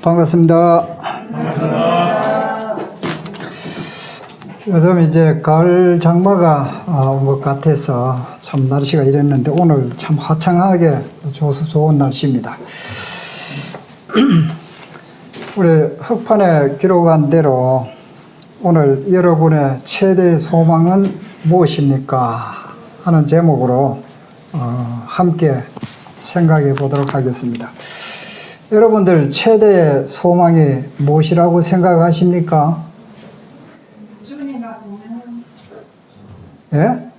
반갑습니다. 요즘 이제 가을 장마가 온 것 같아서 참 날씨가 이랬는데 오늘 참 화창하게 좋은 날씨입니다. 우리 흑판에 기록한 대로 오늘 여러분의 최대 소망은 무엇입니까? 하는 제목으로 함께 생각해 보도록 하겠습니다. 여러분들 최대의 소망이 무엇이라고 생각하십니까? 예?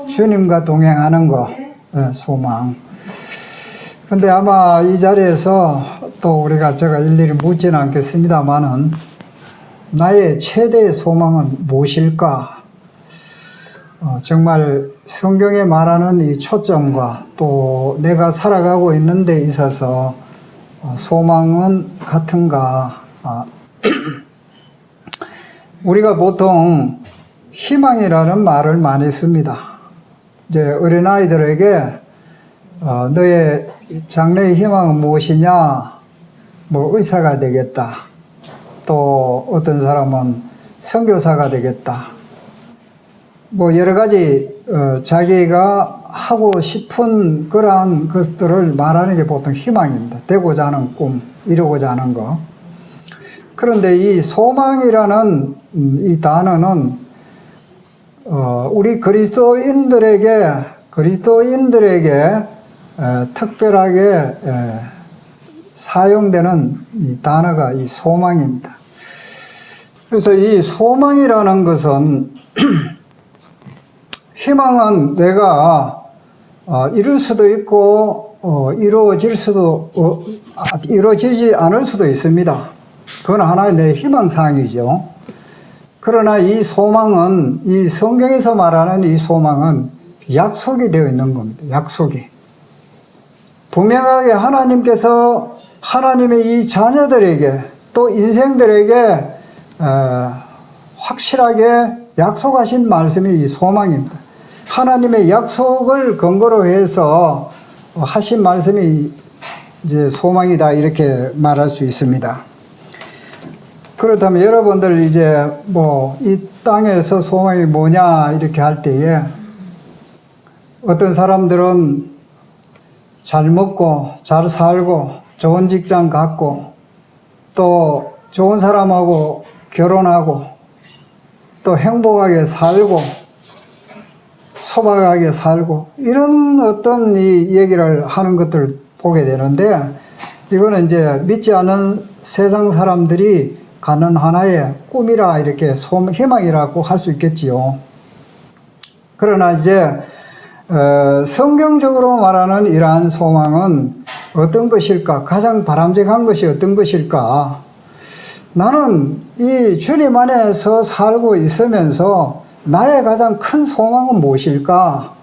주님과 동행하는 거, 네, 소망. 근데 아마 이 자리에서 또 제가 일일이 묻지는 않겠습니다만은 나의 최대의 소망은 무엇일까? 정말 성경에 말하는 이 초점과 또 내가 살아가고 있는 데 있어서 소망은 같은가? 우리가 보통 희망이라는 말을 많이 씁니다. 이제 어린아이들에게 너의 장래의 희망은 무엇이냐? 뭐 의사가 되겠다. 또 어떤 사람은 선교사가 되겠다. 뭐 여러 가지 자기가 하고 싶은 그러한 것들을 말하는 게 보통 희망입니다. 되고자 하는 꿈, 이루고자 하는 거. 그런데 이 소망이라는 이 단어는 우리 그리스도인들에게 특별하게 사용되는 이 단어가 이 소망입니다. 그래서 이 소망이라는 것은 희망은 내가 이룰 수도 있고 이루어지지 않을 수도 있습니다. 그건 하나의 내 희망사항이죠. 그러나 이 소망은, 이 성경에서 말하는 이 소망은 약속이 되어 있는 겁니다. 약속이. 분명하게 하나님께서 하나님의 이 자녀들에게 또 인생들에게 확실하게 약속하신 말씀이 이 소망입니다. 하나님의 약속을 근거로 해서 하신 말씀이 이제 소망이다, 이렇게 말할 수 있습니다. 그렇다면 여러분들 이제 뭐 이 땅에서 소망이 뭐냐 이렇게 할 때에 어떤 사람들은 잘 먹고 잘 살고 좋은 직장 갖고 또 좋은 사람하고 결혼하고 또 행복하게 살고 소박하게 살고 이런 어떤 이 얘기를 하는 것들 보게 되는데, 이거는 이제 믿지 않는 세상 사람들이 가는 하나의 꿈이라 이렇게 희망이라고 할 수 있겠지요. 그러나 이제 성경적으로 말하는 이러한 소망은 어떤 것일까? 가장 바람직한 것이 어떤 것일까? 나는 이 주님 안에서 살고 있으면서 나의 가장 큰 소망은 무엇일까?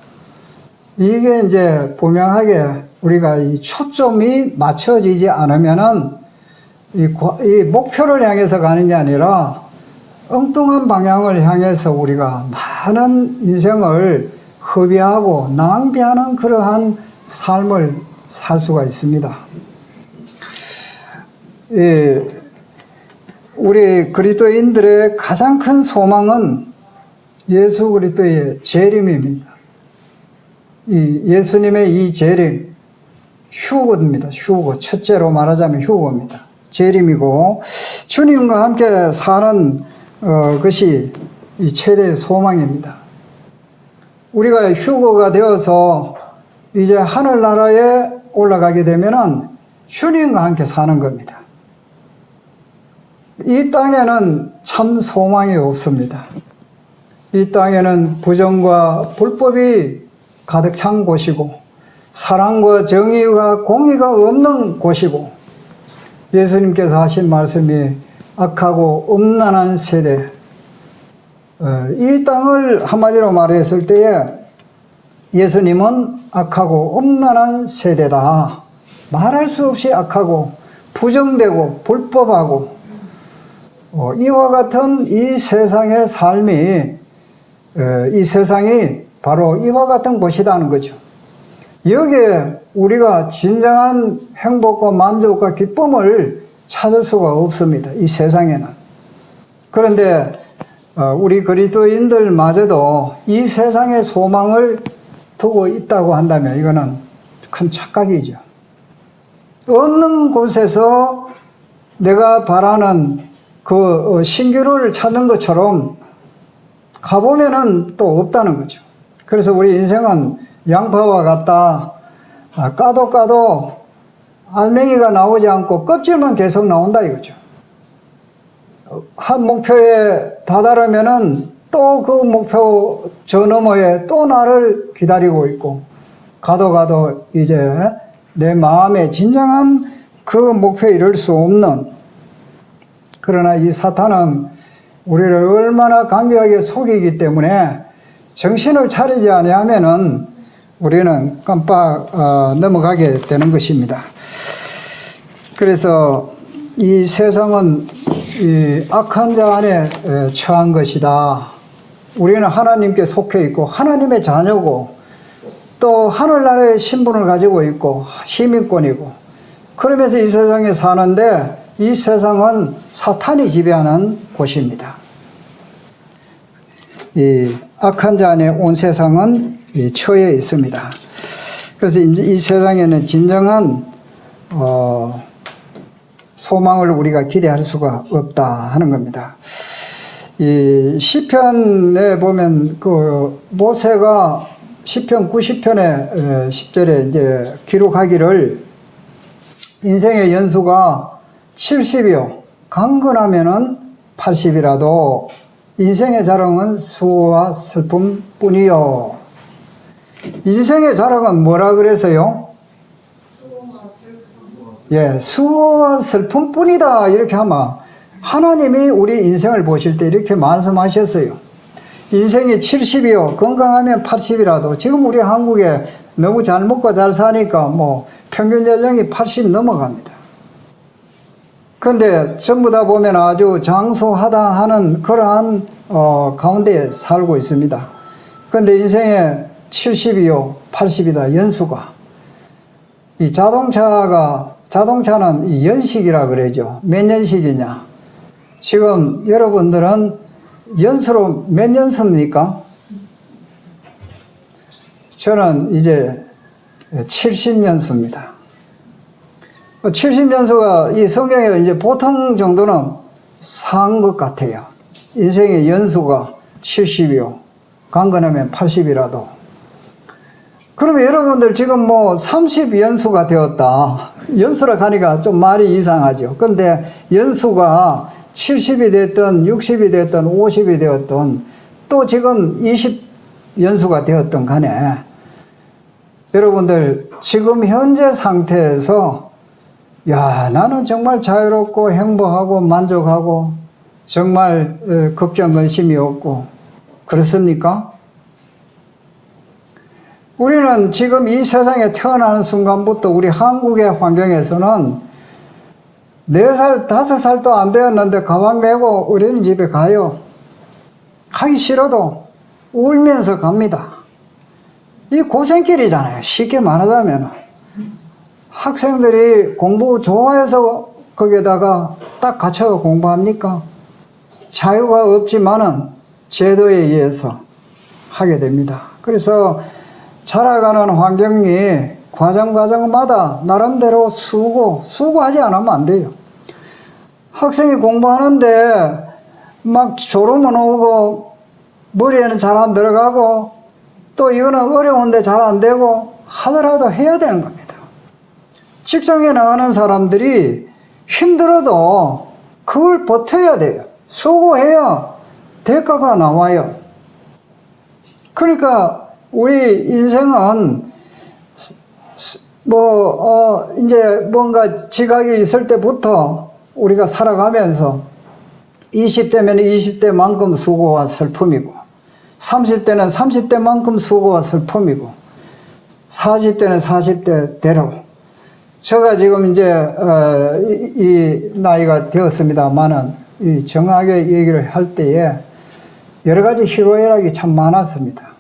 이게 이제 분명하게 우리가 이 초점이 맞춰지지 않으면은 이 목표를 향해서 가는 게 아니라 엉뚱한 방향을 향해서 우리가 많은 인생을 허비하고 낭비하는 그러한 삶을 살 수가 있습니다. 우리 그리스도인들의 가장 큰 소망은 예수 그리스도의 재림입니다. 예수님의 이 재림, 휴거입니다. 휴거. 첫째로 말하자면 휴거입니다. 재림이고 주님과 함께 사는 것이 이 최대의 소망입니다. 우리가 휴거가 되어서 이제 하늘나라에 올라가게 되면은 주님과 함께 사는 겁니다. 이 땅에는 참 소망이 없습니다. 이 땅에는 부정과 불법이 가득 찬 곳이고 사랑과 정의와 공의가 없는 곳이고, 예수님께서 하신 말씀이 악하고 음란한 세대, 이 땅을 한마디로 말했을 때에 예수님은 악하고 음란한 세대다. 말할 수 없이 악하고 부정되고 불법하고 이와 같은 이 세상의 삶이 이 세상이 바로 이와 같은 곳이라는 거죠. 여기에 우리가 진정한 행복과 만족과 기쁨을 찾을 수가 없습니다. 이 세상에는. 그런데 우리 그리스도인들마저도 이 세상의 소망을 두고 있다고 한다면 이거는 큰 착각이죠. 없는 곳에서 내가 바라는 그 신기루를 찾는 것처럼 가보면은 또 없다는 거죠. 그래서 우리 인생은 양파와 같다. 까도 알맹이가 나오지 않고 껍질만 계속 나온다 이거죠. 한 목표에 다다르면은 또 그 목표 저 너머에 또 나를 기다리고 있고 가도 이제 내 마음의 진정한 그 목표에 이를 수 없는, 그러나 이 사탄은 우리를 얼마나 강력하게 속이기 때문에 정신을 차리지 아니하면은 우리는 깜빡 넘어가게 되는 것입니다. 그래서 이 세상은 이 악한 자 안에 처한 것이다. 우리는 하나님께 속해 있고 하나님의 자녀고 또 하늘나라의 신분을 가지고 있고 시민권이고, 그러면서 이 세상에 사는데 이 세상은 사탄이 지배하는 곳입니다. 이 악한 자 안에 온 세상은 처해 있습니다. 그래서 이 세상에는 진정한 소망을 우리가 기대할 수가 없다 하는 겁니다. 이 시편에 보면 그 모세가 시편 90편의 10절에 이제 기록하기를 인생의 연수가 70이요 강건하면은 80이라도 인생의 자랑은 수고와 슬픔뿐이요. 인생의 자랑은 뭐라 그래서요? 예, 수고와 슬픔뿐이다 이렇게 하면 하나님이 우리 인생을 보실 때 이렇게 말씀하셨어요. 인생이 70이요 건강하면 80이라도, 지금 우리 한국에 너무 잘 먹고 잘 사니까 뭐 평균 연령이 80 넘어갑니다. 그런데 전부 다 보면 아주 장수하다 하는 그러한 가운데 살고 있습니다. 그런데 인생에 70이요 80이다 연수가. 이 자동차는 이 연식이라 그러죠. 몇 년식이냐. 지금 여러분들은 연수로 몇 연수입니까? 저는 이제 70연수입니다. 70연수가 이 성경에 이제 보통 정도는 사한 것 같아요. 인생의 연수가 70이요. 강건하면 80이라도. 그러면 여러분들 지금 뭐 30연수가 되었다. 연수라 하니까 좀 말이 이상하죠. 그런데 연수가 70이 됐든 60이 됐든 50이 되었든 또 지금 20연수가 되었든 간에 여러분들 지금 현재 상태에서 야, 나는 정말 자유롭고 행복하고 만족하고 정말 걱정 근심이 없고 그렇습니까? 우리는 지금 이 세상에 태어나는 순간부터 우리 한국의 환경에서는 4살, 5살도 안 되었는데 가방 메고 어린이집에 가요. 가기 싫어도 울면서 갑니다. 이 고생길이잖아요. 쉽게 말하자면. 학생들이 공부 좋아해서 거기에다가 딱 갇혀서 공부합니까? 자유가 없지만은 제도에 의해서 하게 됩니다. 그래서 자라가는 환경이 과정마다 나름대로 수고하지 않으면 안 돼요. 학생이 공부하는데 막 졸음은 오고 머리에는 잘 안 들어가고 또 이거는 어려운데 잘 안 되고 하더라도 해야 되는 겁니다. 직장에 나가는 사람들이 힘들어도 그걸 버텨야 돼요. 수고해야 대가가 나와요. 그러니까 우리 인생은 이제 뭔가 지각이 있을 때부터 우리가 살아가면서 20대면 20대만큼 수고와 슬픔이고 30대는 30대만큼 수고와 슬픔이고 40대는 40대대로 제가 지금 이제 이 나이가 되었습니다만은 이 정확하게 얘기를 할 때에 여러 가지 희로애락이 참 많았습니다.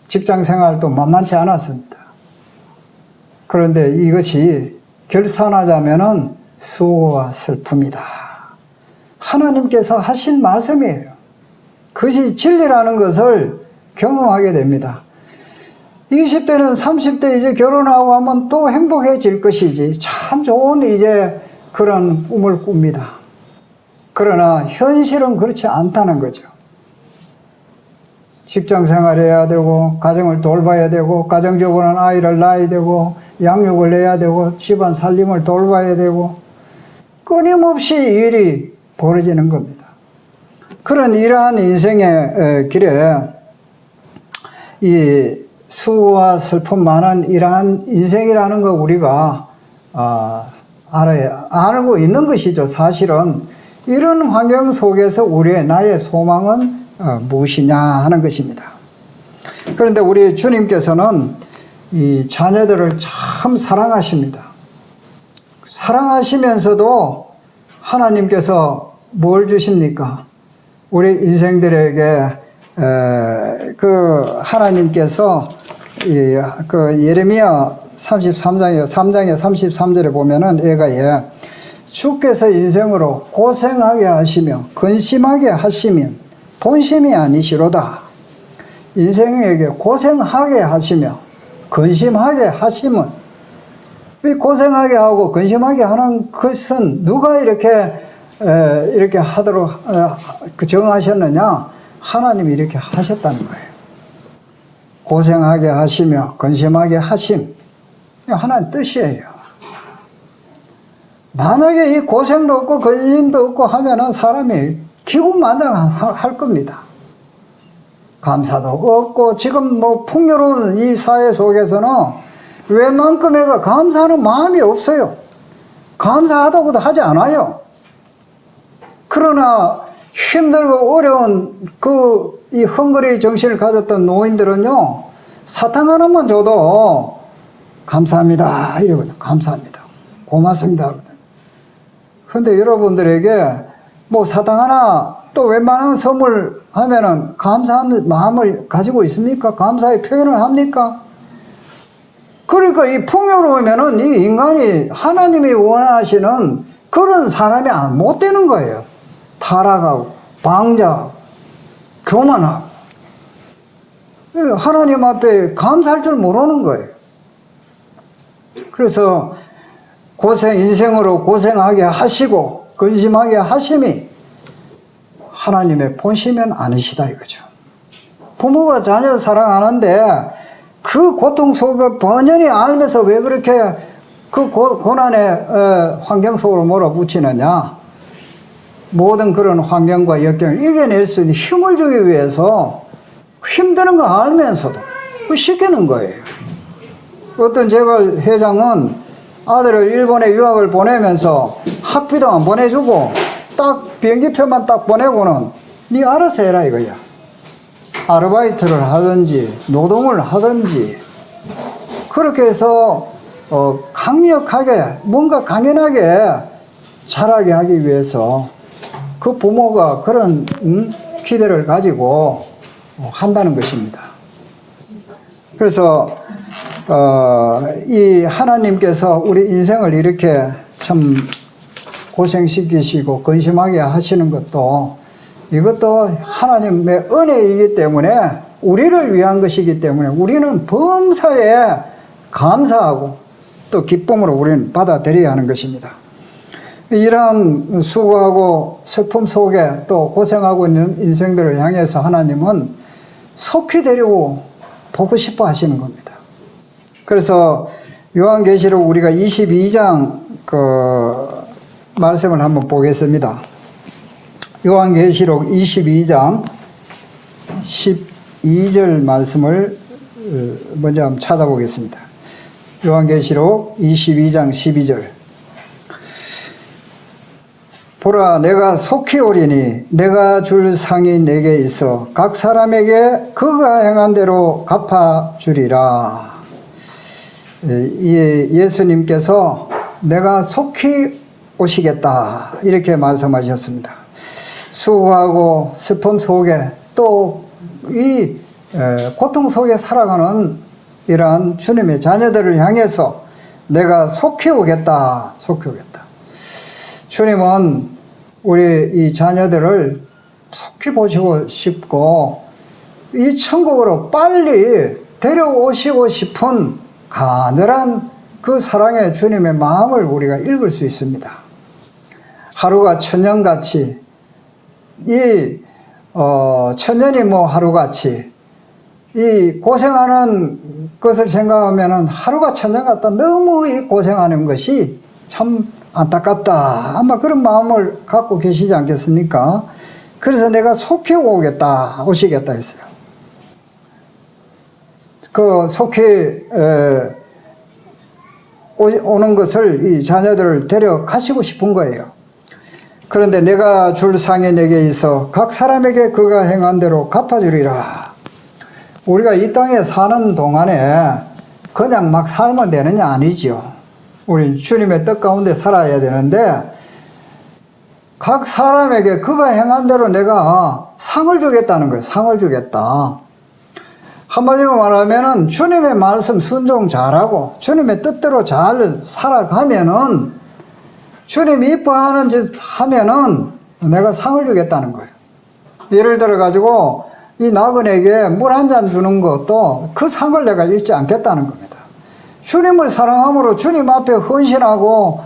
직장 생활도 만만치 않았습니다. 그런데 이것이 결산하자면은 수고와 슬픔이다. 하나님께서 하신 말씀이에요. 그것이 진리라는 것을 경험하게 됩니다. 20대는 30대 이제 결혼하고 하면 또 행복해질 것이지. 참 좋은 이제 그런 꿈을 꿉니다. 그러나 현실은 그렇지 않다는 거죠. 직장 생활해야 되고, 가정을 돌봐야 되고, 가정적으로는 아이를 낳아야 되고, 양육을 해야 되고, 집안 살림을 돌봐야 되고, 끊임없이 일이 벌어지는 겁니다. 그런 이러한 인생의 길에 이 수고와 슬픔 많은 이러한 인생이라는 거 우리가 알고 있는 것이죠. 사실은 이런 환경 속에서 우리의 나의 소망은 무엇이냐 하는 것입니다. 그런데 우리 주님께서는 이 자녀들을 참 사랑하십니다. 사랑하시면서도 하나님께서 뭘 주십니까? 우리 인생들에게 그 하나님께서 그 예레미야 3장에 33절에 보면은 주께서 인생으로 고생하게 하시며 근심하게 하시면 본심이 아니시로다. 인생에게 고생하게 하시며 근심하게 하시면, 이 고생하게 하고 근심하게 하는 것은 누가 이렇게 하도록 정하셨느냐? 하나님이 이렇게 하셨다는 거예요. 고생하게 하시며 근심하게 하심. 하나님 뜻이에요. 만약에 이 고생도 없고 근심도 없고 하면은 사람이 기고만장할 겁니다. 감사도 없고 지금 뭐 풍요로운 이 사회 속에서는 웬만큼에가 감사하는 마음이 없어요. 감사하다고도 하지 않아요. 그러나 힘들고 어려운 이 헝그리 정신을 가졌던 노인들은요, 사탕 하나만 줘도 감사합니다 이러거든요. 감사합니다, 고맙습니다. 그런데 여러분들에게 뭐 사탕 하나 또 웬만한 선물 하면은 감사하는 마음을 가지고 있습니까? 감사의 표현을 합니까? 그러니까 이 풍요로우면은 이 인간이 하나님이 원하시는 그런 사람이 못 되는 거예요. 타락하고 방자하고 교만하고 하나님 앞에 감사할 줄 모르는 거예요. 그래서 인생으로 고생하게 하시고 근심하게 하심이 하나님의 본심은 아니시다 이거죠. 부모가 자녀 사랑하는데 그 고통 속을 번연히 알면서 왜 그렇게 그 고난의 환경 속으로 몰아붙이느냐? 모든 그런 환경과 역경을 이겨낼 수 있는 힘을 주기 위해서 힘드는 거 알면서도 시키는 거예요. 어떤 재벌 회장은 아들을 일본에 유학을 보내면서 학비도 안 보내주고 딱 비행기표만 딱 보내고는 네 알아서 해라 이거야. 아르바이트를 하든지 노동을 하든지 그렇게 해서 강력하게 뭔가 강연하게 자라게 하기 위해서 그 부모가 그런 기대를 가지고 한다는 것입니다. 그래서 이 하나님께서 우리 인생을 이렇게 참 고생시키시고 근심하게 하시는 것도 이것도 하나님의 은혜이기 때문에 우리를 위한 것이기 때문에 우리는 범사에 감사하고 또 기쁨으로 우리는 받아들여야 하는 것입니다. 이러한 수고하고 슬픔 속에 또 고생하고 있는 인생들을 향해서 하나님은 속히 데리고 보고 싶어 하시는 겁니다. 그래서 요한계시록 우리가 22장 말씀을 한번 보겠습니다. 요한계시록 22장 12절 말씀을 먼저 한번 찾아보겠습니다. 요한계시록 22장 12절. 보라, 내가 속히 오리니 내가 줄 상이 내게 있어 각 사람에게 그가 행한 대로 갚아주리라. 예수님께서 내가 속히 오시겠다 이렇게 말씀하셨습니다. 수고하고 슬픔 속에 또 이 고통 속에 살아가는 이러한 주님의 자녀들을 향해서 내가 속히 오겠다. 속히 오겠다. 주님은 우리 이 자녀들을 속히 보시고 싶고 이 천국으로 빨리 데려오시고 싶은 간절한 그 사랑의 주님의 마음을 우리가 읽을 수 있습니다. 하루가 천년같이 천년이 뭐 하루같이 이 고생하는 것을 생각하면 하루가 천년 같다. 너무 이 고생하는 것이 참 안타깝다. 아마 그런 마음을 갖고 계시지 않겠습니까? 그래서 내가 속히 오시겠다 했어요. 그 속히 오는 것을 이 자녀들을 데려가시고 싶은 거예요. 그런데 내가 줄 상이 내게 있어 각 사람에게 그가 행한 대로 갚아주리라. 우리가 이 땅에 사는 동안에 그냥 막 살면 되느냐 아니죠. 우리 주님의 뜻 가운데 살아야 되는데 각 사람에게 그가 행한 대로 내가 상을 주겠다는 거예요. 상을 주겠다. 한마디로 말하면은 주님의 말씀 순종 잘하고 주님의 뜻대로 잘 살아가면은 주님이 이뻐하는 짓 하면은 내가 상을 주겠다는 거예요. 예를 들어 가지고 이 나그네에게 물 한 잔 주는 것도 그 상을 내가 잃지 않겠다는 겁니다. 주님을 사랑함으로 주님 앞에 헌신하고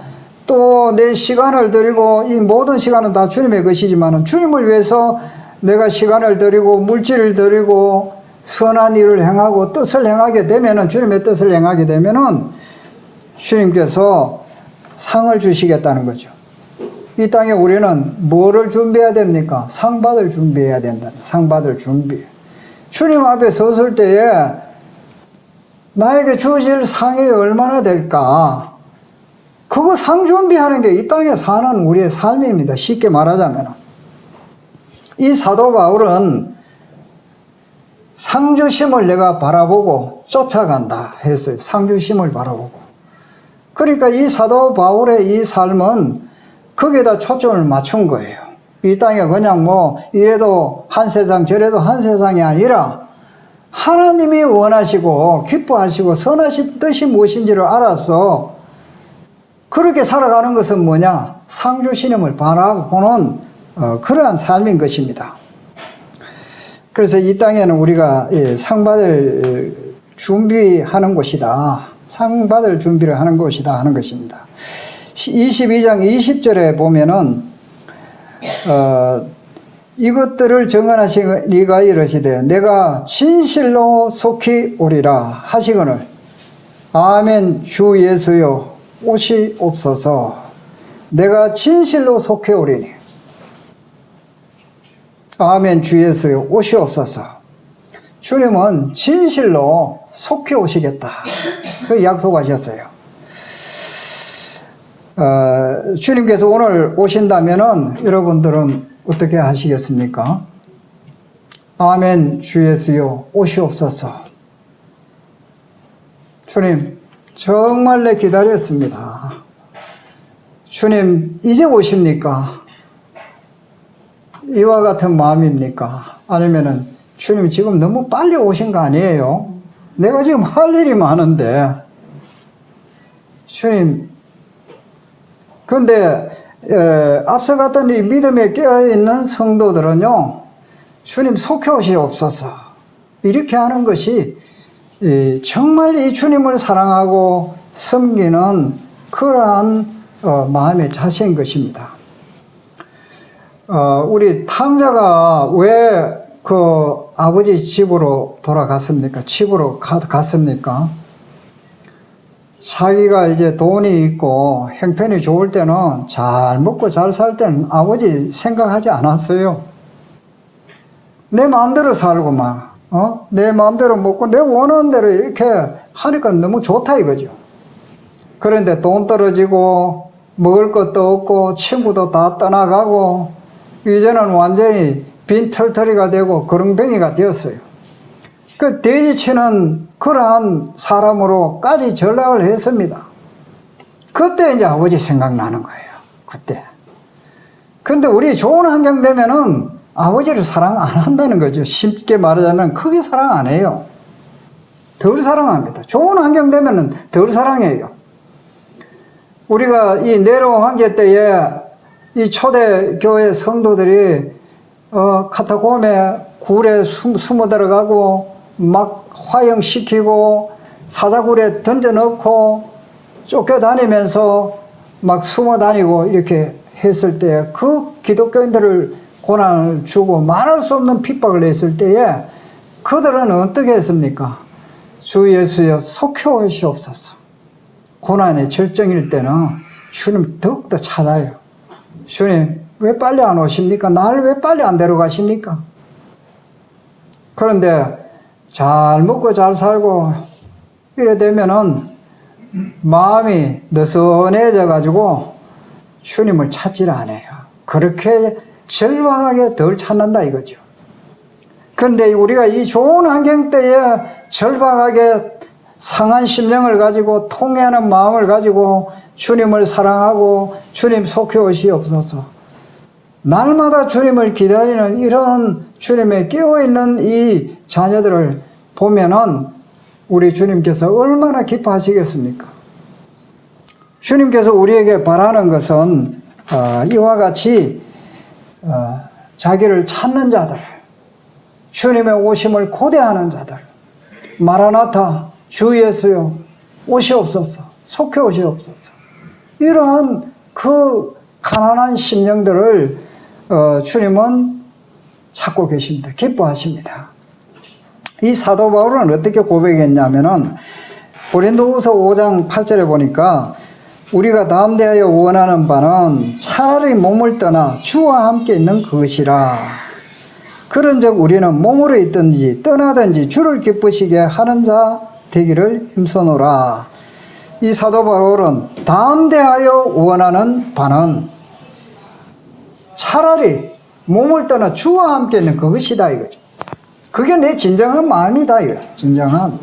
또 내 시간을 드리고 이 모든 시간은 다 주님의 것이지만 주님을 위해서 내가 시간을 드리고 물질을 드리고 선한 일을 행하고 뜻을 행하게 되면은 주님의 뜻을 행하게 되면은 주님께서 상을 주시겠다는 거죠. 이 땅에 우리는 뭐를 준비해야 됩니까? 상 받을 준비해야 된다. 상 받을 준비. 주님 앞에 섰을 때에 나에게 주어질 상이 얼마나 될까? 그거 상 준비하는 게 이 땅에 사는 우리의 삶입니다. 쉽게 말하자면. 이 사도 바울은 상주심을 내가 바라보고 쫓아간다 했어요. 상주심을 바라보고. 그러니까 이 사도 바울의 이 삶은 거기에다 초점을 맞춘 거예요. 이 땅에 그냥 뭐 이래도 한 세상 저래도 한 세상이 아니라 하나님이 원하시고 기뻐하시고 선하신 뜻이 무엇인지를 알아서 그렇게 살아가는 것은 뭐냐? 상주시님을 바라보는 그러한 삶인 것입니다. 그래서 이 땅에는 우리가 상 받을 준비하는 곳이다. 상 받을 준비를 하는 곳이다 하는 것입니다. 22장 20절에 보면은 이것들을 정언하신 네가 이르시되 내가 진실로 속히 오리라 하시거늘 아멘 주 예수여 오시옵소서. 내가 진실로 속히 오리니 아멘 주 예수여 오시옵소서. 주님은 진실로 속히 오시겠다. 그 약속하셨어요. 주님께서 오늘 오신다면은 여러분들은 어떻게 하시겠습니까? 아멘 주 예수여 오시옵소서. 주님 정말 내 기다렸습니다. 주님 이제 오십니까? 이와 같은 마음입니까? 아니면은 주님 지금 너무 빨리 오신 거 아니에요? 내가 지금 할 일이 많은데 주님 그런데 앞서 갔던 이 믿음에 깨어있는 성도들은요 주님 속히 오시옵소서 이렇게 하는 것이 정말 이 주님을 사랑하고 섬기는 그러한 마음의 자세인 것입니다. 우리 탕자가 왜 그 아버지 집으로 돌아갔습니까? 집으로 갔습니까? 자기가 이제 돈이 있고 형편이 좋을 때는 잘 먹고 잘 살 때는 아버지 생각하지 않았어요. 내 마음대로 살고 막, 내 마음대로 먹고 내 원하는 대로 이렇게 하니까 너무 좋다 이거죠. 그런데 돈 떨어지고 먹을 것도 없고 친구도 다 떠나가고 이제는 완전히 빈털터리가 되고 거렁뱅이가 되었어요. 그 돼지치는 그러한 사람으로까지 전락을 했습니다. 그때 이제 아버지 생각나는 거예요. 그때. 근데 우리 좋은 환경 되면은 아버지를 사랑 안 한다는 거죠. 쉽게 말하자면 크게 사랑 안 해요. 덜 사랑합니다. 좋은 환경 되면은 덜 사랑해요. 우리가 이 네로 황제 때에 이 초대교회 성도들이 카타콤에 굴에 숨어 들어가고 막 화형시키고 사자굴에 던져넣고 쫓겨다니면서 막 숨어 다니고 이렇게 했을 때 그 기독교인들을 고난을 주고 말할 수 없는 핍박을 했을 때에 그들은 어떻게 했습니까? 주 예수여 속효하시옵소서. 고난의 절정일 때는 주님 더욱더 찾아요. 주님 왜 빨리 안 오십니까? 나를 왜 빨리 안 데려가십니까? 그런데 잘 먹고 잘 살고 이래 되면은 마음이 느슨해져 가지고 주님을 찾지를 않아요. 그렇게 절박하게 덜 찾는다 이거죠. 그런데 우리가 이 좋은 환경 때에 절박하게 상한 심령을 가지고 통회하는 마음을 가지고 주님을 사랑하고 주님 속효하시옵소서. 날마다 주님을 기다리는 이런 주님의 깨어있는 이 자녀들을 보면은 우리 주님께서 얼마나 기뻐하시겠습니까? 주님께서 우리에게 바라는 것은 이와 같이 자기를 찾는 자들, 주님의 오심을 고대하는 자들, 마라나타 주 예수여 오시옵소서, 속효오시옵소서. 이러한 그 가난한 심령들을 주님은 찾고 계십니다. 기뻐하십니다. 이 사도 바울은 어떻게 고백했냐면은 고린도후서 5장 8절에 보니까 우리가 담대하여 원하는 바는 차라리 몸을 떠나 주와 함께 있는 것이라. 그런즉 우리는 몸으로 있든지 떠나든지 주를 기쁘시게 하는 자 되기를 힘써노라. 이 사도 바울은 담대하여 원하는 바는 차라리 몸을 떠나 주와 함께 있는 그것이다 이거죠. 그게 내 진정한 마음이다 이거죠. 진정한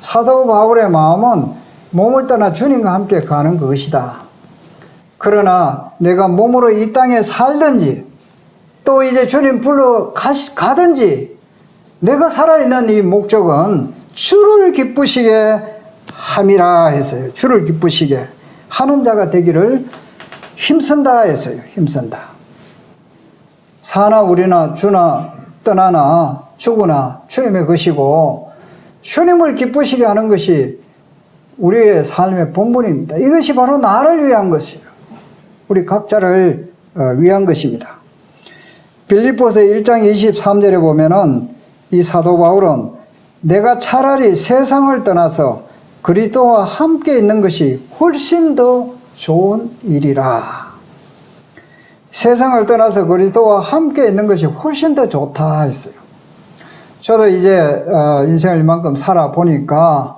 사도 바울의 마음은 몸을 떠나 주님과 함께 가는 것이다. 그러나 내가 몸으로 이 땅에 살든지 또 이제 주님 불러 가든지 내가 살아있는 이 목적은 주를 기쁘시게 함이라 했어요. 주를 기쁘시게 하는 자가 되기를 힘쓴다 했어요. 힘쓴다. 사나 우리나 주나 떠나나 죽으나 주님의 것이고 주님을 기쁘시게 하는 것이 우리의 삶의 본분입니다. 이것이 바로 나를 위한 것이에요. 우리 각자를 위한 것입니다. 빌립보서 1장 23절에 보면은 이 사도 바울은 내가 차라리 세상을 떠나서 그리스도와 함께 있는 것이 훨씬 더 좋은 일이라. 세상을 떠나서 그리스도와 함께 있는 것이 훨씬 더 좋다 했어요. 저도 이제 인생을 이만큼 살아보니까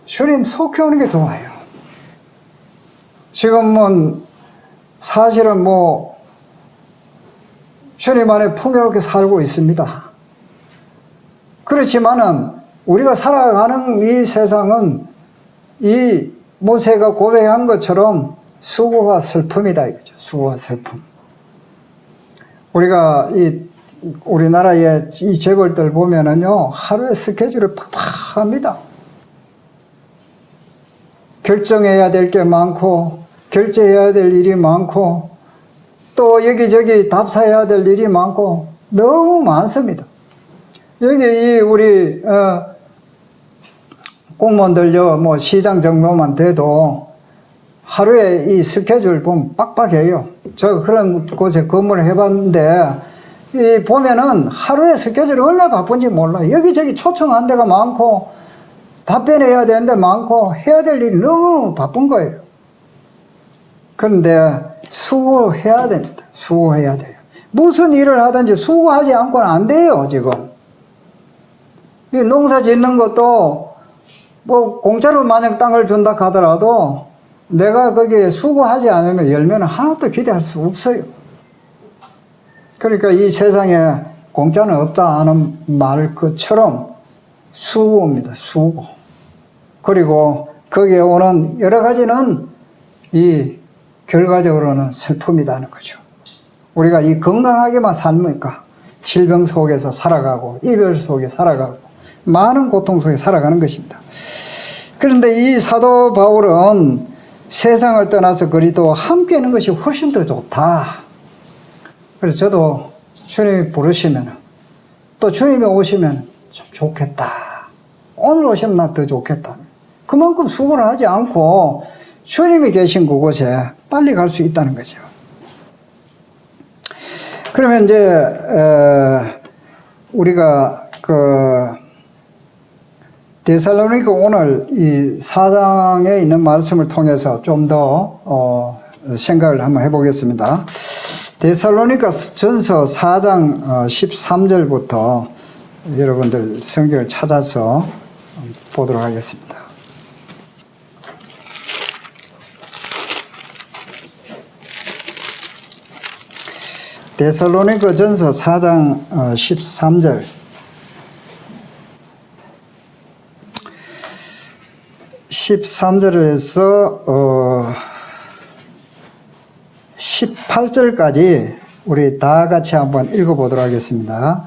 주님 속해오는 게 좋아요. 지금은 사실은 주님 안에 풍요롭게 살고 있습니다. 그렇지만은 우리가 살아가는 이 세상은 이 모세가 고백한 것처럼 수고와 슬픔이다 이거죠. 수고와 슬픔. 우리가 우리나라의 이 재벌들 보면은요, 하루에 스케줄이 팍팍합니다. 결정해야 될 게 많고, 결제해야 될 일이 많고, 또 여기저기 답사해야 될 일이 많고, 너무 많습니다. 여기 우리, 공무원들요, 시장 정도만 돼도 하루에 이 스케줄 보면 빡빡해요. 저 그런 곳에 근무를 해봤는데, 보면은 하루에 스케줄이 얼마나 바쁜지 몰라요. 여기저기 초청한 데가 많고, 답변해야 되는 데 많고, 해야 될 일이 너무 바쁜 거예요. 그런데 수고해야 됩니다. 수고해야 돼요. 무슨 일을 하든지 수고하지 않고는 안 돼요, 지금. 이 농사 짓는 것도 공짜로 만약 땅을 준다 하더라도 내가 거기에 수고하지 않으면 열매는 하나도 기대할 수 없어요. 그러니까 이 세상에 공짜는 없다 하는 말 것처럼 수고입니다. 수고. 그리고 거기에 오는 여러 가지는 이 결과적으로는 슬픔이라는 거죠. 우리가 이 건강하게만 살니까 질병 속에서 살아가고 이별 속에 살아가고 많은 고통 속에 살아가는 것입니다. 그런데 이 사도 바울은 세상을 떠나서 그리스도와 함께 있는 것이 훨씬 더 좋다. 그래서 저도 주님이 부르시면 또 주님이 오시면 참 좋겠다. 오늘 오시면 나 더 좋겠다. 그만큼 수고를 하지 않고 주님이 계신 그곳에 빨리 갈 수 있다는 거죠. 그러면 이제 우리가 데살로니가 오늘 이 4장에 있는 말씀을 통해서 좀 더 생각을 한번 해보겠습니다. 데살로니가 전서 4장 13절부터 여러분들 성경을 찾아서 보도록 하겠습니다. 데살로니가 전서 4장 13절. 13절에서 18절까지 우리 다 같이 한번 읽어보도록 하겠습니다.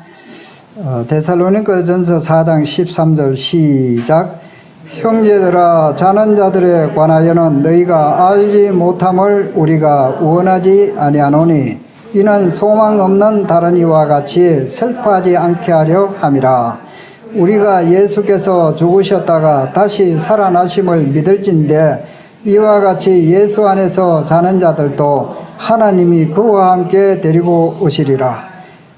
데살로니가 전서 4장 13절 시작. 형제들아, 자는 자들에 관하여는 너희가 알지 못함을 우리가 원하지 아니하노니 이는 소망 없는 다른 이와 같이 슬퍼하지 않게 하려 함이라. 우리가 예수께서 죽으셨다가 다시 살아나심을 믿을진대 이와 같이 예수 안에서 자는 자들도 하나님이 그와 함께 데리고 오시리라.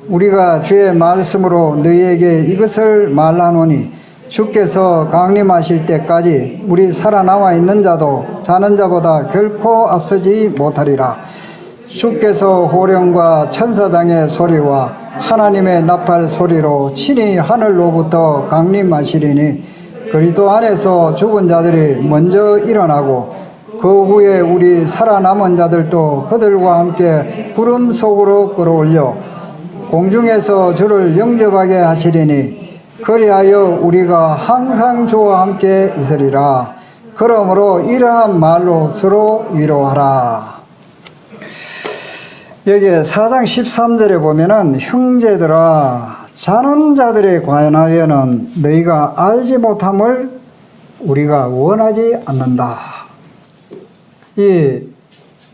우리가 주의 말씀으로 너희에게 이것을 말하노니 주께서 강림하실 때까지 우리 살아남아 있는 자도 자는 자보다 결코 앞서지 못하리라. 주께서 호령과 천사장의 소리와 하나님의 나팔 소리로 친히 하늘로부터 강림하시리니 그리스도 안에서 죽은 자들이 먼저 일어나고 그 후에 우리 살아남은 자들도 그들과 함께 구름 속으로 끌어올려 공중에서 주를 영접하게 하시리니 그리하여 우리가 항상 주와 함께 있으리라. 그러므로 이러한 말로 서로 위로하라. 여기에 4장 13절에 보면은 형제들아, 자는 자들에 관하여는 너희가 알지 못함을 우리가 원하지 않는다. 이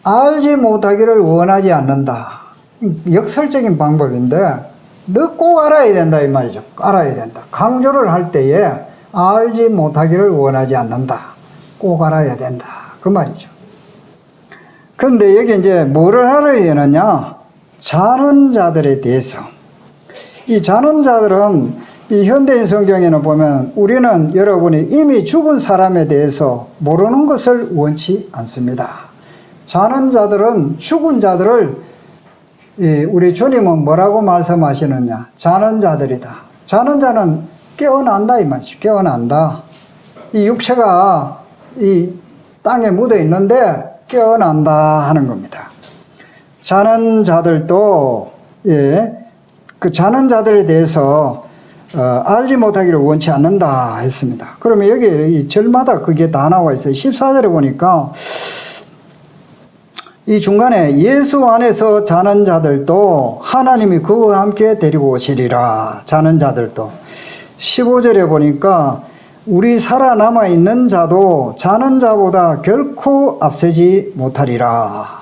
알지 못하기를 원하지 않는다. 역설적인 방법인데 너 꼭 알아야 된다 이 말이죠. 알아야 된다. 강조를 할 때에 알지 못하기를 원하지 않는다. 꼭 알아야 된다. 그 말이죠. 근데 여기 이제 뭐를 알아야 되느냐? 자는 자들에 대해서. 이 자는 자들은 이 현대인 성경에는 보면 우리는 여러분이 이미 죽은 사람에 대해서 모르는 것을 원치 않습니다. 자는 자들은 죽은 자들을 우리 주님은 뭐라고 말씀하시느냐? 자는 자들이다. 자는 자는 깨어난다 이 말이죠. 깨어난다. 이 육체가 이 땅에 묻어 있는데 깨어난다 하는 겁니다. 자는 자들도 그 자는 자들에 대해서 알지 못하기를 원치 않는다 했습니다. 그러면 여기 이 절마다 그게 다 나와 있어요. 14절에 보니까 이 중간에 예수 안에서 자는 자들도 하나님이 그와 함께 데리고 오시리라. 자는 자들도. 15절에 보니까 우리 살아남아 있는 자도 자는 자보다 결코 앞서지 못하리라.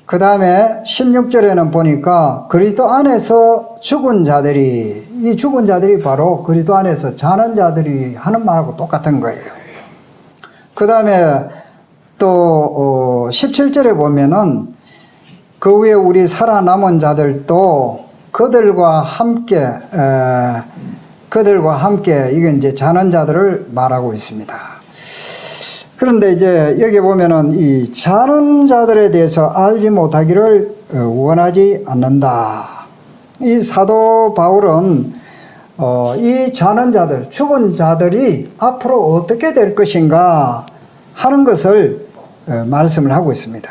그 다음에 16절에는 보니까 그리스도 안에서 죽은 자들이, 이 죽은 자들이 바로 그리스도 안에서 자는 자들이 하는 말하고 똑같은 거예요. 그 다음에 또 17절에 보면은 그 후에 우리 살아남은 자들도 그들과 함께 이건 이제 자는 자들을 말하고 있습니다. 그런데 이제 여기 보면은 이 자는 자들에 대해서 알지 못하기를 원하지 않는다. 이 사도 바울은 이 자는 자들, 죽은 자들이 앞으로 어떻게 될 것인가 하는 것을 말씀을 하고 있습니다.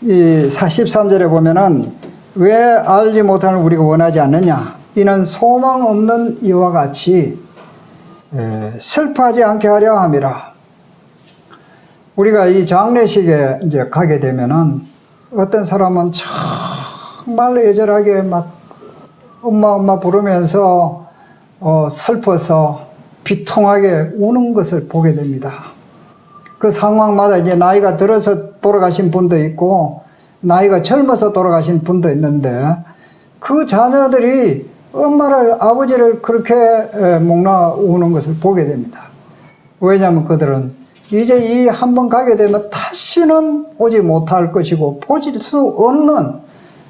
이 43절에 보면은 왜 알지 못하는 우리가 원하지 않느냐? 이는 소망 없는 이와 같이 슬퍼하지 않게 하려 함이라. 우리가 이 장례식에 이제 가게 되면은 어떤 사람은 정말로 애절하게 막 엄마 부르면서 슬퍼서 비통하게 우는 것을 보게 됩니다. 그 상황마다 이제 나이가 들어서 돌아가신 분도 있고 나이가 젊어서 돌아가신 분도 있는데 그 자녀들이 엄마를 아버지를 그렇게 목나우는 것을 보게 됩니다. 왜냐하면 그들은 이제 이 한 번 가게 되면 다시는 오지 못할 것이고 보질 수 없는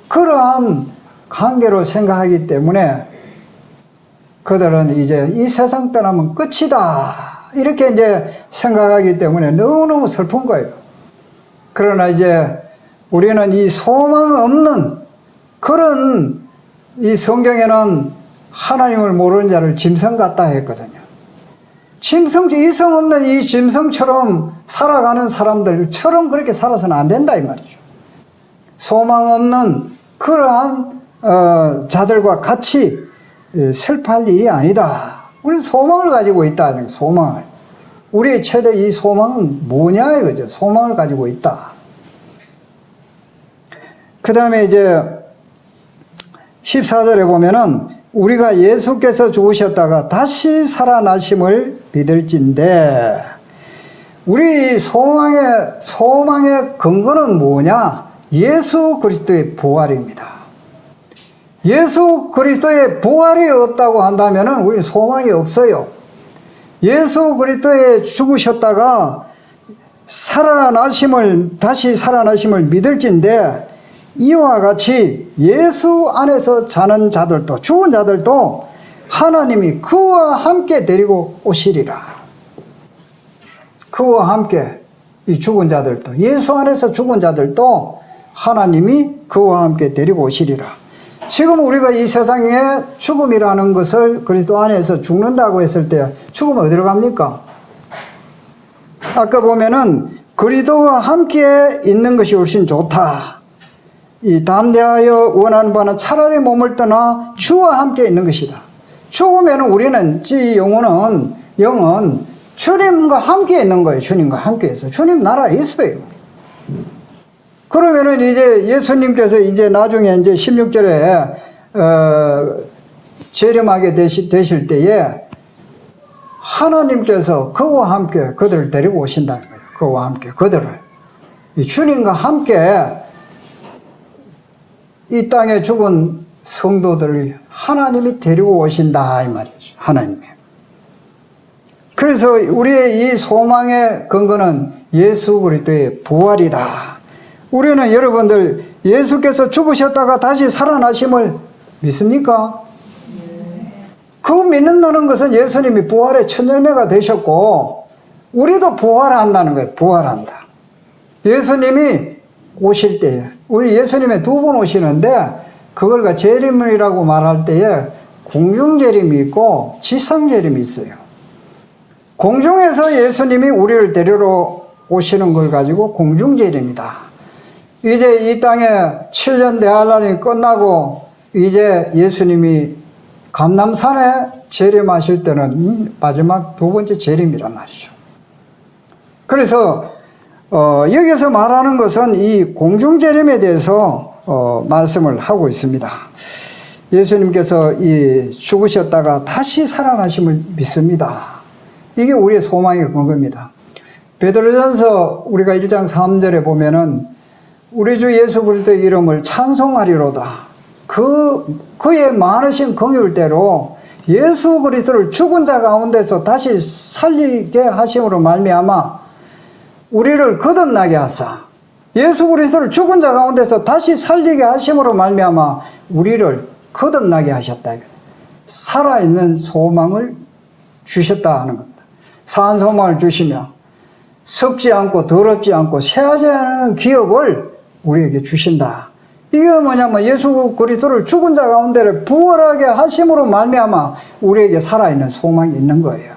그러한 관계로 생각하기 때문에 그들은 이제 이 세상 떠나면 끝이다 이렇게 이제 생각하기 때문에 너무너무 슬픈 거예요. 그러나 이제 우리는 이 소망 없는 그런 이 성경에는 하나님을 모르는 자를 짐승 같다 했거든요. 이성 없는 이 짐승처럼 살아가는 사람들처럼 그렇게 살아서는 안 된다 이 말이죠. 소망 없는 그러한 자들과 같이 슬퍼할 일이 아니다. 우리는 소망을 가지고 있다. 소망을. 우리의 최대 이 소망은 뭐냐 이거죠. 소망을 가지고 있다. 그 다음에 이제 14절에 보면은 우리가 예수께서 죽으셨다가 다시 살아나심을 믿을진데 우리 소망의 근거는 뭐냐? 예수 그리스도의 부활입니다. 예수 그리스도의 부활이 없다고 한다면은 우리 소망이 없어요. 예수 그리스도에 죽으셨다가 다시 살아나심을 믿을진데 이와 같이 예수 안에서 자는 자들도 죽은 자들도 하나님이 그와 함께 데리고 오시리라. 그와 함께 이 죽은 자들도 예수 안에서 죽은 자들도 하나님이 그와 함께 데리고 오시리라. 지금 우리가 이 세상에 죽음이라는 것을 그리스도 안에서 죽는다고 했을 때 죽으면 어디로 갑니까? 아까 보면은 그리스도와 함께 있는 것이 훨씬 좋다. 이 담대하여 원하는 바는 차라리 몸을 떠나 주와 함께 있는 것이다. 죽으면 우리는 이 영은 주님과 함께 있는 거예요. 주님과 함께 있어. 주님 나라에 있어요. 그러면은 이제 예수님께서 이제 나중에 이제 16절에 재림하게 되실 때에 하나님께서 그와 함께 그들을 데리고 오신다는 거예요. 그와 함께 그들을 이 주님과 함께 이 땅에 죽은 성도들을 하나님이 데리고 오신다 이 말이죠. 하나님이. 그래서 우리의 이 소망의 근거는 예수 그리스도의 부활이다. 우리는 여러분들 예수께서 죽으셨다가 다시 살아나심을 믿습니까? 그 믿는다는 것은 예수님이 부활의 첫 열매가 되셨고 우리도 부활한다는 거예요. 부활한다. 예수님이 오실 때에 우리 예수님의 두 번 오시는데 그걸 재림이라고 말할 때에 공중재림이 있고 지상재림이 있어요. 공중에서 예수님이 우리를 데리러 오시는 걸 가지고 공중재림이다. 이제 이 땅에 7년 대환란이 끝나고 이제 예수님이 감람산에 재림하실 때는 마지막 두 번째 재림이란 말이죠. 그래서 여기서 말하는 것은 이 공중재림에 대해서 말씀을 하고 있습니다. 예수님께서 죽으셨다가 다시 살아나심을 믿습니다. 이게 우리의 소망의 근거입니다. 베드로전서 우리가 1장 3절에 보면은 우리 주 예수 그리스도의 이름을 찬송하리로다. 그의 많으신 긍휼대로 예수 그리스도를 죽은 자 가운데서 다시 살리게 하심으로 말미암아 우리를 거듭나게 하사 예수 그리스도를 죽은 자 가운데서 다시 살리게 하심으로 말미암아 우리를 거듭나게 하셨다. 살아있는 소망을 주셨다 하는 겁니다. 산 소망을 주시며 썩지 않고 더럽지 않고 새하지 않은 기업을 우리에게 주신다. 이게 뭐냐면 예수 그리스도를 죽은 자 가운데를 부활하게 하심으로 말미암아 우리에게 살아있는 소망이 있는 거예요.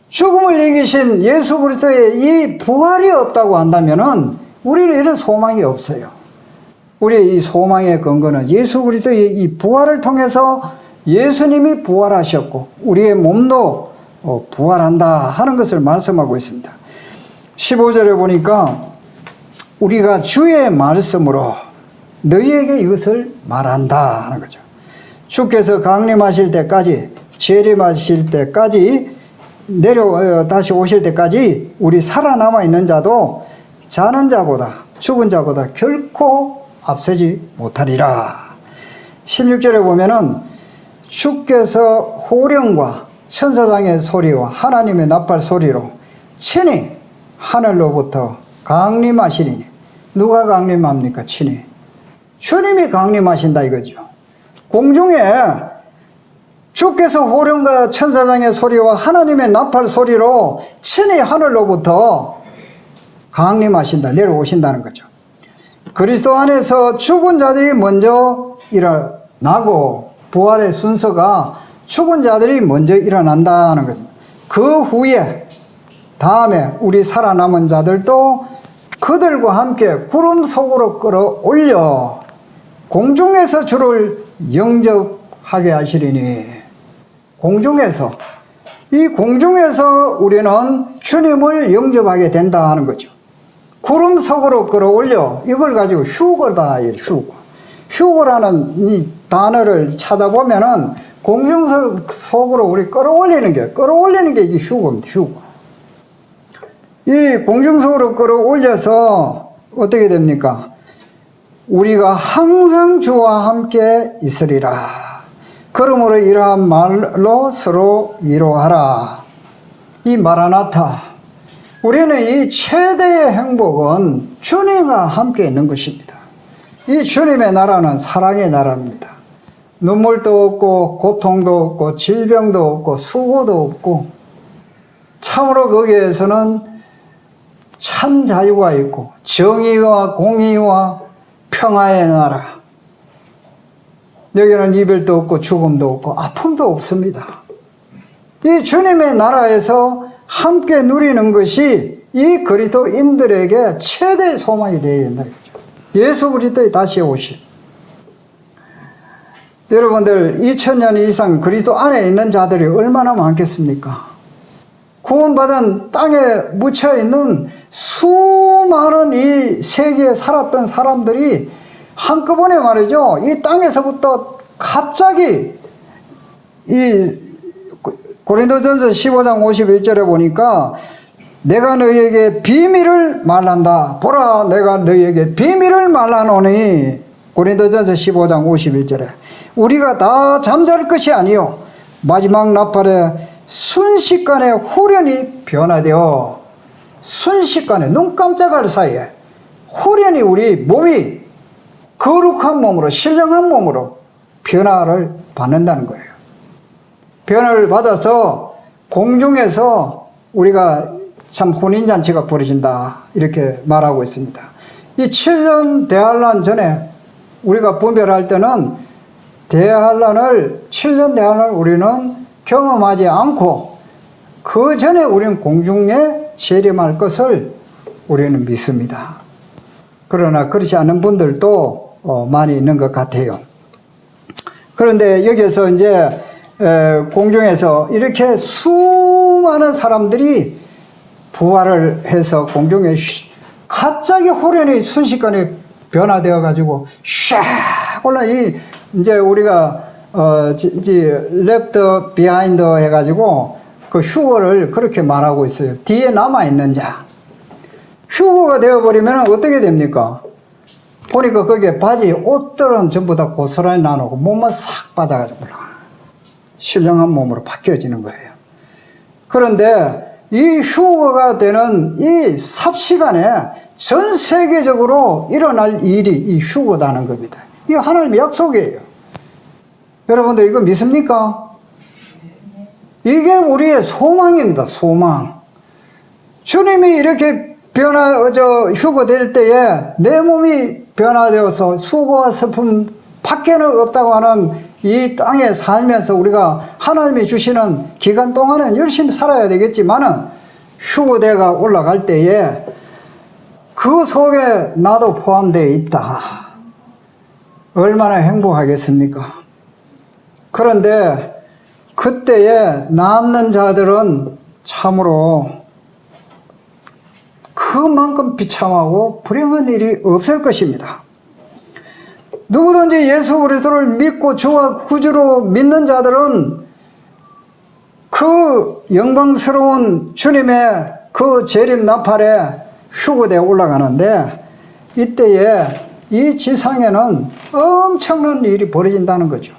죽음을 이기신 예수 그리스도의 이 부활이 없다고 한다면은 우리는 이런 소망이 없어요. 우리의 이 소망의 근거는 예수 그리스도의 이 부활을 통해서 예수님이 부활하셨고 우리의 몸도 부활한다 하는 것을 말씀하고 있습니다. 15절에 보니까 우리가 주의 말씀으로 너희에게 이것을 말한다 하는 거죠. 주께서 강림하실 때까지 재림하실 때까지 다시 오실 때까지 우리 살아남아 있는 자도 자는 자보다 죽은 자보다 결코 앞서지 못하리라. 16절에 보면은 주께서 호령과 천사장의 소리와 하나님의 나팔 소리로 친히 하늘로부터 강림하시리니. 누가 강림합니까? 친히 주님이 강림하신다 이거죠. 공중에 주께서 호령과 천사장의 소리와 하나님의 나팔 소리로 친히 하늘로부터 강림하신다, 내려오신다는 거죠. 그리스도 안에서 죽은 자들이 먼저 일어나고 부활의 순서가 죽은 자들이 먼저 일어난다는 거죠. 그 후에 다음에 우리 살아남은 자들도 그들과 함께 구름 속으로 끌어올려 공중에서 주를 영접하게 하시리니. 공중에서, 이 공중에서 우리는 주님을 영접하게 된다 하는 거죠. 구름 속으로 끌어올려, 이걸 가지고 휴거다, 휴거. 휴거라는 이 단어를 찾아보면은 공중 속으로 우리 끌어올리는 게 이게 휴거입니다, 휴거. 이 공중 속으로 끌어올려서 어떻게 됩니까? 우리가 항상 주와 함께 있으리라. 그러므로 이러한 말로 서로 위로하라. 이 마라나타. 우리는 이 최대의 행복은 주님과 함께 있는 것입니다. 이 주님의 나라는 사랑의 나라입니다. 눈물도 없고 고통도 없고 질병도 없고 수고도 없고 참으로 거기에서는 참 자유가 있고 정의와 공의와 평화의 나라. 여기는 이별도 없고 죽음도 없고 아픔도 없습니다. 이 주님의 나라에서 함께 누리는 것이 이 그리스도인들에게 최대의 소망이 되어야 된다. 예수 그리스도의 다시 오심. 여러분들 2000년 이상 그리스도 안에 있는 자들이 얼마나 많겠습니까? 구원받은 땅에 묻혀있는 수많은 이 세계에 살았던 사람들이 한꺼번에 말이죠. 이 땅에서부터 갑자기 이 고린도전서 15장 51절에 보니까 내가 너희에게 비밀을 말한다. 보라, 내가 너희에게 비밀을 말하노니. 고린도전서 15장 51절에 우리가 다 잠잘 것이 아니요 마지막 나팔에 순식간에 후련히 변화되어, 순식간에 눈 깜짝할 사이에 후련히 우리 몸이 거룩한 몸으로, 신령한 몸으로 변화를 받는다는 거예요. 변화를 받아서 공중에서 우리가 참 혼인잔치가 벌어진다 이렇게 말하고 있습니다. 이 7년 대환란 전에 우리가 분별할 때는 7년 대환란을 우리는 경험하지 않고 그 전에 우리는 공중에 재림할 것을 우리는 믿습니다. 그러나 그렇지 않은 분들도 많이 있는 것 같아요. 그런데 여기에서 이제 공중에서 이렇게 수많은 사람들이 부활을 해서 공중에 갑자기 호련히 순식간에 변화되어 가지고 샥 올라. 이제 우리가 left behind 해가지고 그 휴거를 그렇게 말하고 있어요. 뒤에 남아 있는 자. 휴거가 되어버리면 어떻게 됩니까? 보니까 거기에 바지 옷들은 전부 다 고스란히 나누고 몸만 싹 빠져가지고 신령한 몸으로 바뀌어지는 거예요. 그런데 이 휴거가 되는 이 삽시간에 전 세계적으로 일어날 일이 이 휴거다는 겁니다. 이게 하나님의 약속이에요. 여러분들 이거 믿습니까? 이게 우리의 소망입니다. 소망. 주님이 이렇게 휴거될 때에 내 몸이 변화되어서 수고와 슬픔 밖에는 없다고 하는 이 땅에 살면서 우리가 하나님이 주시는 기간 동안은 열심히 살아야 되겠지만은 휴거대가 올라갈 때에 그 속에 나도 포함되어 있다. 얼마나 행복하겠습니까? 그런데 그때에 남는 자들은 참으로 그만큼 비참하고 불행한 일이 없을 것입니다. 누구든지 예수 그리스도를 믿고 주와 구주로 믿는 자들은 그 그 영광스러운 주님의 그 재림 나팔에 휴거되어 올라가는데, 이때에 이 지상에는 엄청난 일이 벌어진다는 거죠.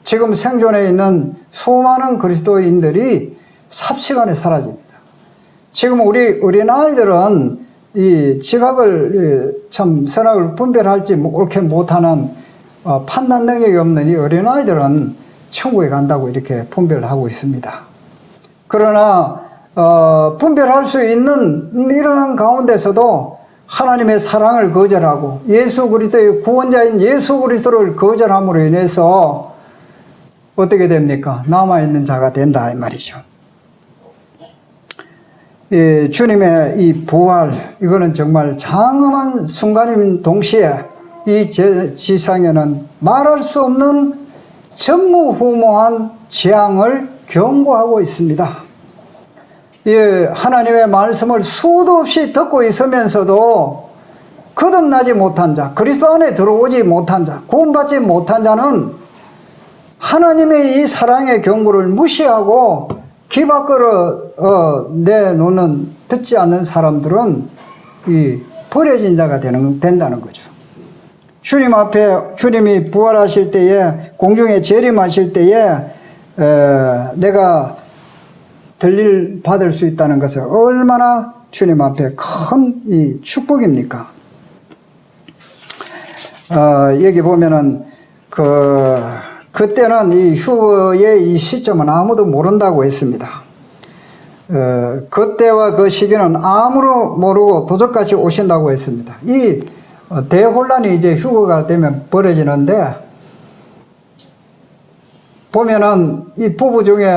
지금 생존해 있는 수많은 그리스도인들이 삽시간에 사라집니다. 지금 우리 어린아이들은 이 지각을 참 선악을 분별할지 옳게 못하는 판단 능력이 없는 이 어린아이들은 천국에 간다고 이렇게 분별하고 있습니다. 그러나 분별할 수 있는 이러한 가운데서도 하나님의 사랑을 거절하고 예수 그리스도의 구원자인 예수 그리스도를 거절함으로 인해서 어떻게 됩니까? 남아있는 자가 된다 이 말이죠. 예, 주님의 이 부활, 이거는 정말 장엄한 순간인 동시에 이 지상에는 말할 수 없는 전무후무한 재앙을 경고하고 있습니다. 예, 하나님의 말씀을 수도 없이 듣고 있으면서도 거듭나지 못한 자, 그리스도 안에 들어오지 못한 자, 구원받지 못한 자는 하나님의 이 사랑의 경고를 무시하고 귀 밖으로 내놓는, 듣지 않는 사람들은 이 버려진 자가 된다는 거죠. 주님 앞에, 주님이 부활하실 때에, 공중에 재림하실 때에 내가 들릴 받을 수 있다는 것은 얼마나 주님 앞에 큰 이 축복입니까? 여기 보면은 그때는 이 휴거의 이 시점은 아무도 모른다고 했습니다. 그때와 그 시기는 아무도 모르고 도적같이 오신다고 했습니다. 이 대혼란이 이제 휴거가 되면 벌어지는데, 보면은 이 부부 중에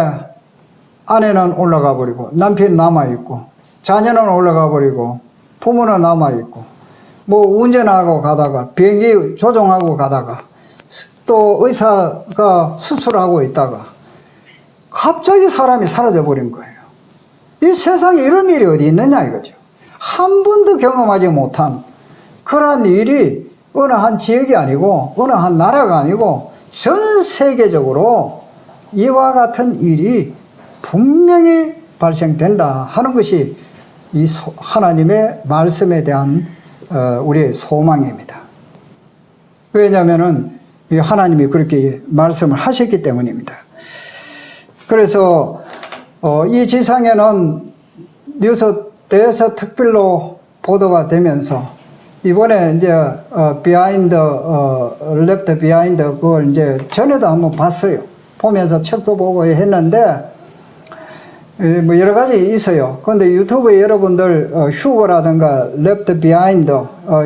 아내는 올라가 버리고 남편이 남아있고 자녀는 올라가 버리고 부모는 남아있고, 뭐 운전하고 가다가 비행기 조종하고 가다가 또 의사가 수술하고 있다가 갑자기 사람이 사라져 버린 거예요. 이 세상에 이런 일이 어디 있느냐 이거죠. 한 번도 경험하지 못한 그러한 일이 어느 한 지역이 아니고 어느 한 나라가 아니고 전 세계적으로 이와 같은 일이 분명히 발생된다 하는 것이 이 하나님의 말씀에 대한 우리의 소망입니다. 왜냐하면은 하나님이 그렇게 말씀을 하셨기 때문입니다. 그래서 이 지상에는 뉴스대에서 특별로 보도가 되면서 이번에 이제 레프트 비하인드 그걸 이제 전에도 한번 봤어요. 보면서 책도 보고 했는데 뭐 여러 가지 있어요. 그런데 유튜브에 여러분들 휴거라든가 레프트 비하인드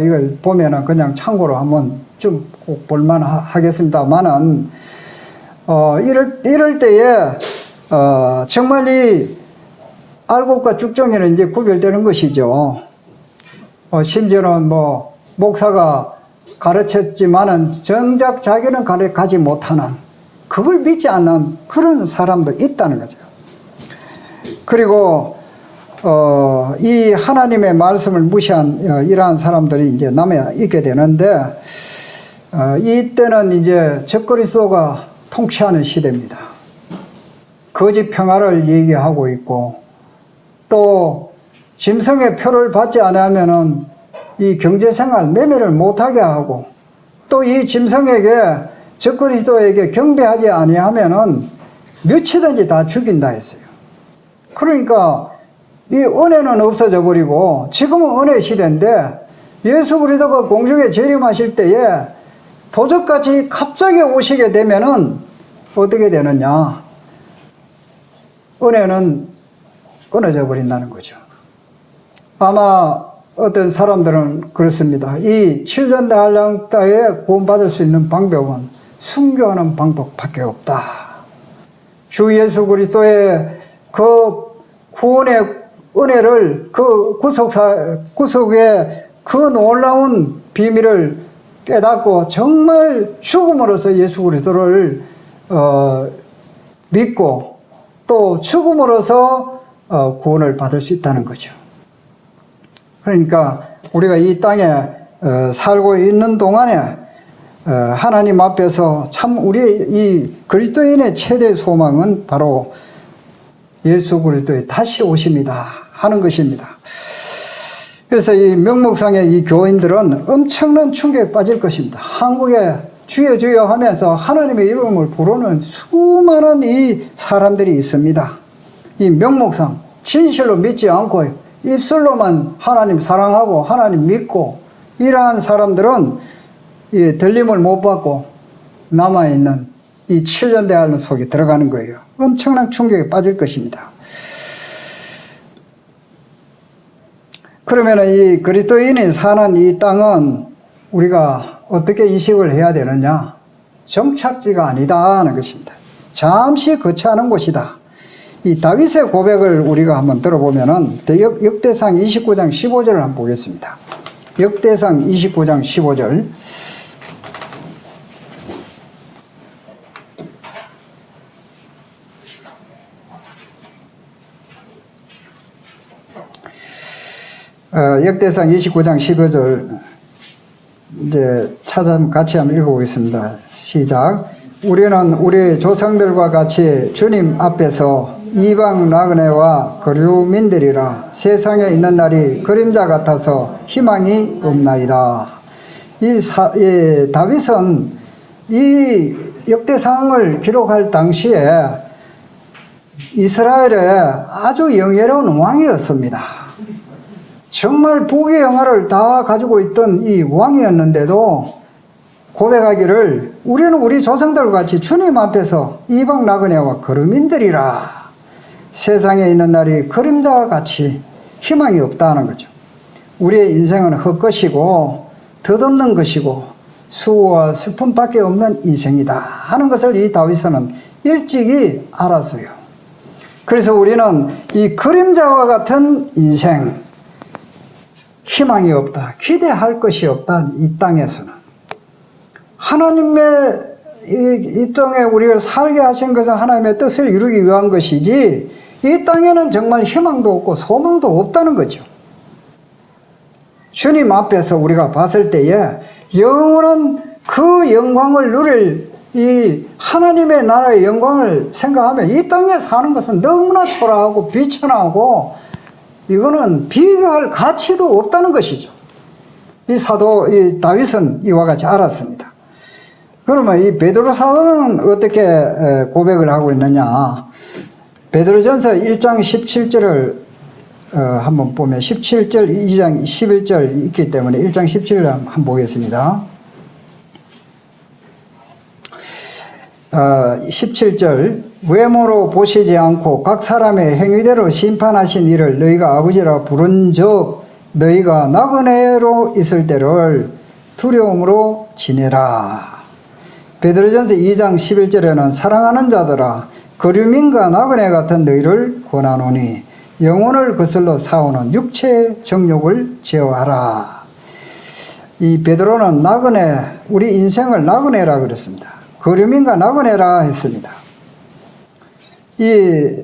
이걸 보면은 그냥 참고로 한번 좀 꼭 볼만 하겠습니다만은 이럴 때에 정말 이 알곡과 죽정이는 이제 구별되는 것이죠. 심지어는 뭐 목사가 가르쳤지만은 정작 자기는 가지 못하는, 그걸 믿지 않는 그런 사람도 있다는 거죠. 그리고 이 하나님의 말씀을 무시한 이러한 사람들이 이제 남아 있게 되는데, 이때는 이제 적그리스도가 통치하는 시대입니다. 거짓 평화를 얘기하고 있고, 또 짐승의 표를 받지 않으면은 이 경제생활 매매를 못하게 하고, 또 이 짐승에게, 적그리스도에게 경배하지 아니하면은 며치든지 다 죽인다 했어요. 그러니까 이 은혜는 없어져 버리고, 지금은 은혜 시대인데 예수 그리스도가 공중에 재림하실 때에 도적같이 갑자기 오시게 되면은 어떻게 되느냐? 은혜는 끊어져 버린다는 거죠. 아마 어떤 사람들은 그렇습니다. 이 7년 달랑따에 구원받을 수 있는 방법은 순교하는 방법밖에 없다. 주 예수 그리스도의 그 구원의 은혜를, 그 구속의 그 놀라운 비밀을 깨닫고 정말 죽음으로써 예수 그리스도를 믿고 또 죽음으로써 구원을 받을 수 있다는 거죠. 그러니까 우리가 이 땅에 살고 있는 동안에 하나님 앞에서 참 우리의 이 그리스도인의 최대 소망은 바로 예수 그리스도의 다시 오심이다 하는 것입니다. 그래서 이 명목상의 이 교인들은 엄청난 충격에 빠질 것입니다. 한국에 주여 주여 하면서 하나님의 이름을 부르는 수많은 이 사람들이 있습니다. 이 명목상 진실로 믿지 않고 입술로만 하나님 사랑하고 하나님 믿고 이러한 사람들은 이 들림을 못 받고 남아있는 이 7년 대환란 속에 들어가는 거예요. 엄청난 충격에 빠질 것입니다. 그러면 이 그리스도인이 사는 이 땅은 우리가 어떻게 인식을 해야 되느냐? 정착지가 아니다 하는 것입니다. 잠시 거처하는 곳이다. 이 다윗의 고백을 우리가 한번 들어보면은 역대상 29장 15절을 한번 보겠습니다. 역대상 29장 15절. 역대상 29장 15절 이제 같이 한번 읽어보겠습니다. 시작. 우리는 우리 조상들과 같이 주님 앞에서 이방 나그네와 거류민들이라 세상에 있는 날이 그림자 같아서 희망이 없나이다. 이 다윗은 이 역대상을 기록할 당시에 이스라엘에 아주 영예로운 왕이었습니다. 정말 부귀 영화를 다 가지고 있던 이 왕이었는데도 고백하기를 우리는 우리 조상들과 같이 주님 앞에서 이방 나그네와 거류민들이라 세상에 있는 날이 그림자와 같이 희망이 없다는 거죠. 우리의 인생은 헛것이고 덧없는 것이고 수고와 슬픔밖에 없는 인생이다 하는 것을 이 다윗은 일찍이 알았어요. 그래서 우리는 이 그림자와 같은 인생, 희망이 없다, 기대할 것이 없다. 이 땅에서는 하나님의 이 땅에 우리를 살게 하신 것은 하나님의 뜻을 이루기 위한 것이지 이 땅에는 정말 희망도 없고 소망도 없다는 거죠. 주님 앞에서 우리가 봤을 때에 영원한 그 영광을 누릴 이 하나님의 나라의 영광을 생각하면 이 땅에 사는 것은 너무나 초라하고 비천하고 이거는 비교할 가치도 없다는 것이죠. 이 다윗은 이와 같이 알았습니다. 그러면 이 베드로 사도는 어떻게 고백을 하고 있느냐? 베드로전서 1장 17절을 한번 보면 17절, 2장 11절 있기 때문에 1장 17절 한번 보겠습니다. 17절 외모로 보시지 않고 각 사람의 행위대로 심판하신 이를 너희가 아버지라 부른 적 너희가 나그네로 있을 때를 두려움으로 지내라. 베드로전서 2장 11절에는 사랑하는 자들아 거류민과 나그네 같은 너희를 권하노니 영혼을 거슬러 싸우는 육체의 정욕을 제어하라. 이 베드로는 나그네, 우리 인생을 나그네라 그랬습니다. 거류민과 나그네라 했습니다. 이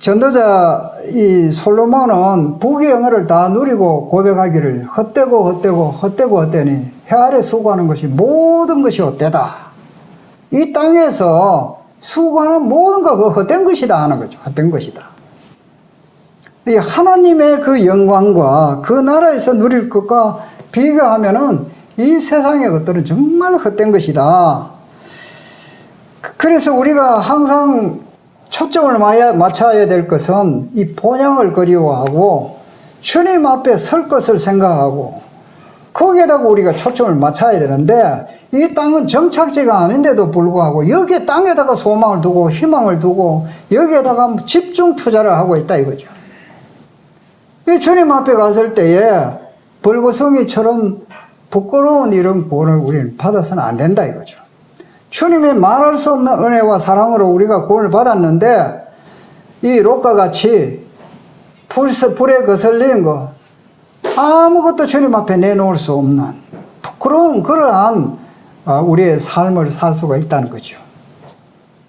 전도자 이 솔로몬은 부귀 영화를 다 누리고 고백하기를 헛되니 해 아래 수고하는 것이 모든 것이 헛되다. 이 땅에서 수고하는 모든 거 헛된 것이다 하는 거죠. 헛된 것이다. 이 하나님의 그 영광과 그 나라에서 누릴 것과 비교하면은 이 세상의 것들은 정말 헛된 것이다. 그래서 우리가 항상 초점을 맞춰야 될 것은 이 본향을 그리워하고 주님 앞에 설 것을 생각하고 거기에다가 우리가 초점을 맞춰야 되는데 이 땅은 정착지가 아닌데도 불구하고 여기에 땅에다가 소망을 두고 희망을 두고 여기에다가 집중 투자를 하고 있다 이거죠. 이 주님 앞에 갔을 때에 벌거숭이처럼 부끄러운 이런 구원을 우리는 받아서는 안 된다 이거죠. 주님의 말할 수 없는 은혜와 사랑으로 우리가 구원을 받았는데 이 롯과 같이 불에 거슬리는 거 아무것도 주님 앞에 내놓을 수 없는 부끄러운 그러한 우리의 삶을 살 수가 있다는 거죠.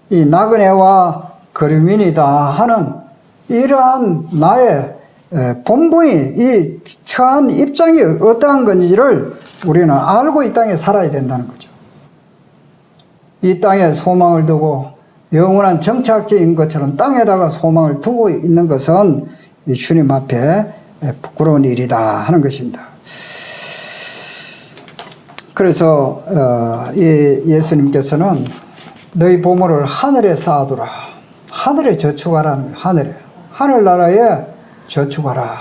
이 나그네와 거류민이다 하는 이러한 나의 본분이 이 처한 입장이 어떠한 건지를 우리는 알고 이 땅에 살아야 된다는 거죠. 이 땅에 소망을 두고 영원한 정착지인 것처럼 땅에다가 소망을 두고 있는 것은 이 주님 앞에 부끄러운 일이다 하는 것입니다. 그래서 예수님께서는 너희 보물을 하늘에 쌓아두라. 하늘에 저축하라는 거예요. 하늘나라에 저축하라.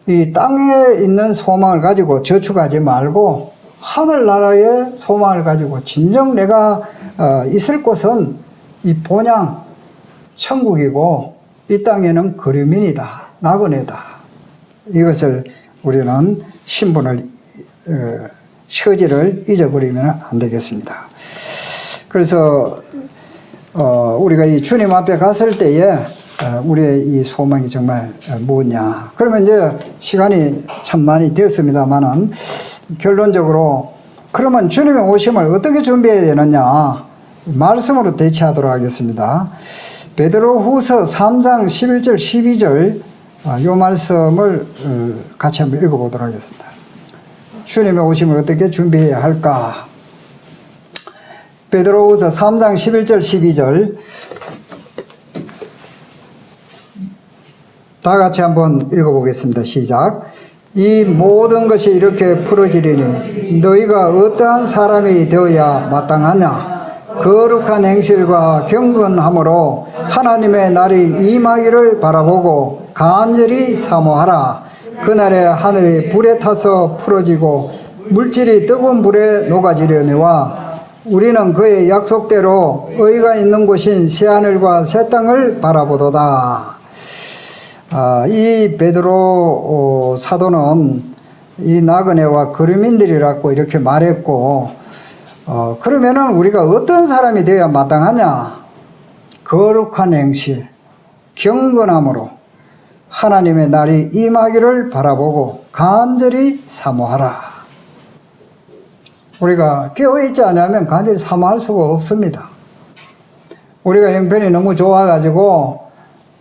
이 땅에 있는 소망을 가지고 저축하지 말고 하늘나라의 소망을 가지고 진정 내가 있을 곳은 이 본향 천국이고 이 땅에는 거류민이다. 나그네다. 이것을 우리는 신분을 처지를 잊어버리면 안 되겠습니다. 그래서 우리가 이 주님 앞에 갔을 때에 우리의 이 소망이 정말 무엇냐. 그러면 이제 시간이 참 많이 되었습니다만은 결론적으로 그러면 주님의 오심을 어떻게 준비해야 되느냐. 말씀으로 대체하도록 하겠습니다. 베드로후서 3장 11절 12절 이 말씀을 같이 한번 읽어보도록 하겠습니다. 주님의 오심을 어떻게 준비해야 할까? 베드로후서 3장 11절 12절 다 같이 한번 읽어보겠습니다. 시작. 이 모든 것이 이렇게 풀어지리니 너희가 어떠한 사람이 되어야 마땅하냐? 거룩한 행실과 경건함으로 하나님의 날이 임하기를 바라보고 간절히 사모하라. 그날에 하늘이 불에 타서 풀어지고 물질이 뜨거운 불에 녹아지려니와 우리는 그의 약속대로 의가 있는 곳인 새하늘과 새 땅을 바라보도다. 이 베드로 사도는 이 나그네와 거류민들이라고 이렇게 말했고, 그러면은 우리가 어떤 사람이 되어야 마땅하냐? 거룩한 행실, 경건함으로 하나님의 날이 임하기를 바라보고 간절히 사모하라. 우리가 깨어있지 않으면 간절히 사모할 수가 없습니다. 우리가 형편이 너무 좋아가지고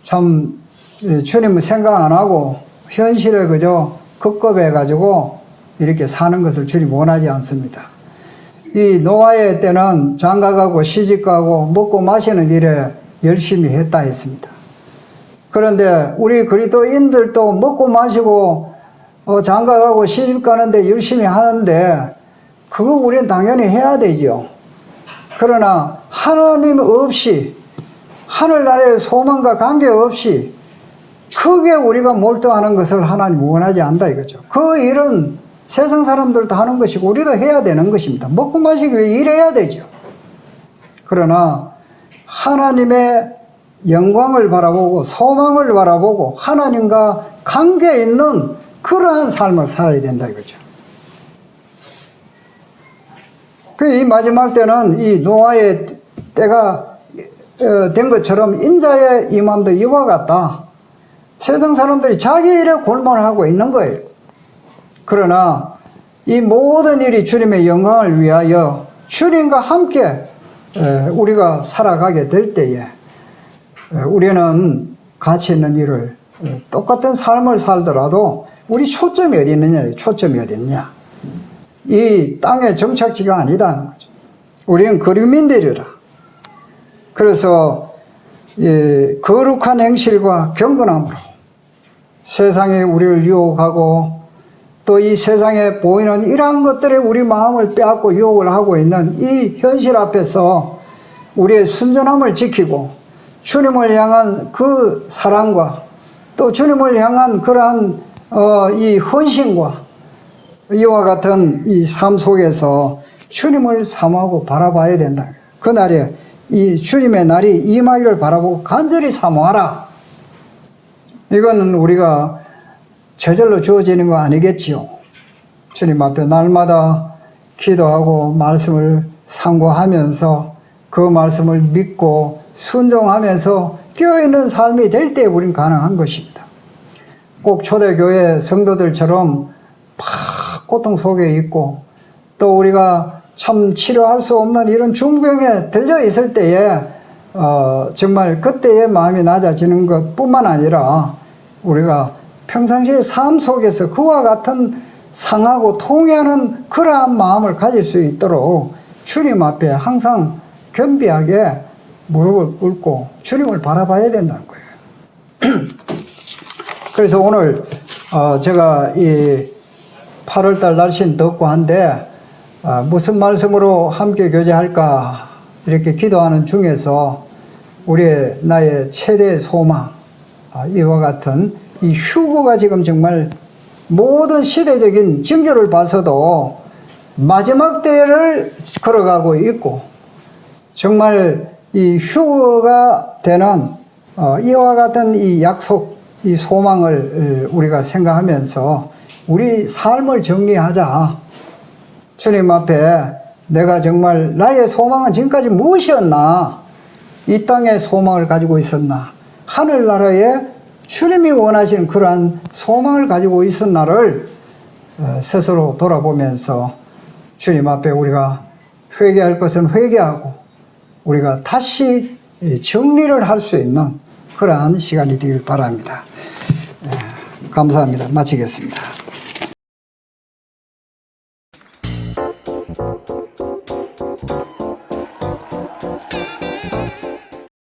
참 주님을 생각 안 하고 현실에 그저 급급해가지고 이렇게 사는 것을 주님 원하지 않습니다. 이 노아의 때는 장가가고 시집가고 먹고 마시는 일에 열심히 했다 했습니다. 그런데 우리 그리스도인들도 먹고 마시고 장가가고 시집가는데 열심히 하는데 그거 우리는 당연히 해야 되죠. 그러나 하나님 없이 하늘나라의 소망과 관계없이 크게 우리가 몰두하는 것을 하나님 원하지 않다 이거죠. 그 일은 세상 사람들도 하는 것이고 우리도 해야 되는 것입니다. 먹고 마시기 위해 일해야 되죠. 그러나 하나님의 영광을 바라보고 소망을 바라보고 하나님과 관계 있는 그러한 삶을 살아야 된다 이거죠. 이 마지막 때는 이 노아의 때가 된 것처럼 인자의 임함도 이와 같다. 세상 사람들이 자기 일에 골몰하고 있는 거예요. 그러나 이 모든 일이 주님의 영광을 위하여 주님과 함께 우리가 살아가게 될 때에 우리는 가치 있는 일을 똑같은 삶을 살더라도 우리 초점이 어디 있느냐, 초점이 어디 있느냐. 이 땅의 정착지가 아니다는 거죠. 우리는 거류민들이라. 그래서 거룩한 행실과 경건함으로 세상에 우리를 유혹하고 또 이 세상에 보이는 이러한 것들에 우리 마음을 빼앗고 유혹을 하고 있는 이 현실 앞에서 우리의 순전함을 지키고 주님을 향한 그 사랑과 또 주님을 향한 그러한 이 헌신과 이와 같은 이 삶 속에서 주님을 사모하고 바라봐야 된다. 그날에 이 주님의 날이 임하기를 바라보고 간절히 사모하라. 이거는 우리가 저절로 주어지는 거 아니겠지요. 주님 앞에 날마다 기도하고 말씀을 상고하면서 그 말씀을 믿고 순종하면서 깨어있는 삶이 될 때 우리는 가능한 것입니다. 꼭 초대교회 성도들처럼 고통 속에 있고 또 우리가 참 치료할 수 없는 이런 중병에 들려 있을 때에 정말 그때의 마음이 낮아지는 것뿐만 아니라 우리가 평상시의 삶 속에서 그와 같은 상하고 통해하는 그러한 마음을 가질 수 있도록 주님 앞에 항상 겸비하게 무릎을 꿇고 주님을 바라봐야 된다는 거예요. 그래서 오늘 제가 이 8월달 날씨는 덥고 한데 무슨 말씀으로 함께 교제할까 이렇게 기도하는 중에서 우리의 나의 최대 소망 이와 같은 이 휴거가 지금 정말 모든 시대적인 징조를 봐서도 마지막 때를 걸어가고 있고 정말 이 휴거가 되는 이와 같은 이 약속, 이 소망을 우리가 생각하면서 우리 삶을 정리하자. 주님 앞에 내가 정말 나의 소망은 지금까지 무엇이었나? 이 땅에 소망을 가지고 있었나? 하늘나라에 주님이 원하시는 그러한 소망을 가지고 있었나를 스스로 돌아보면서 주님 앞에 우리가 회개할 것은 회개하고 우리가 다시 정리를 할 수 있는 그러한 시간이 되길 바랍니다. 감사합니다. 마치겠습니다.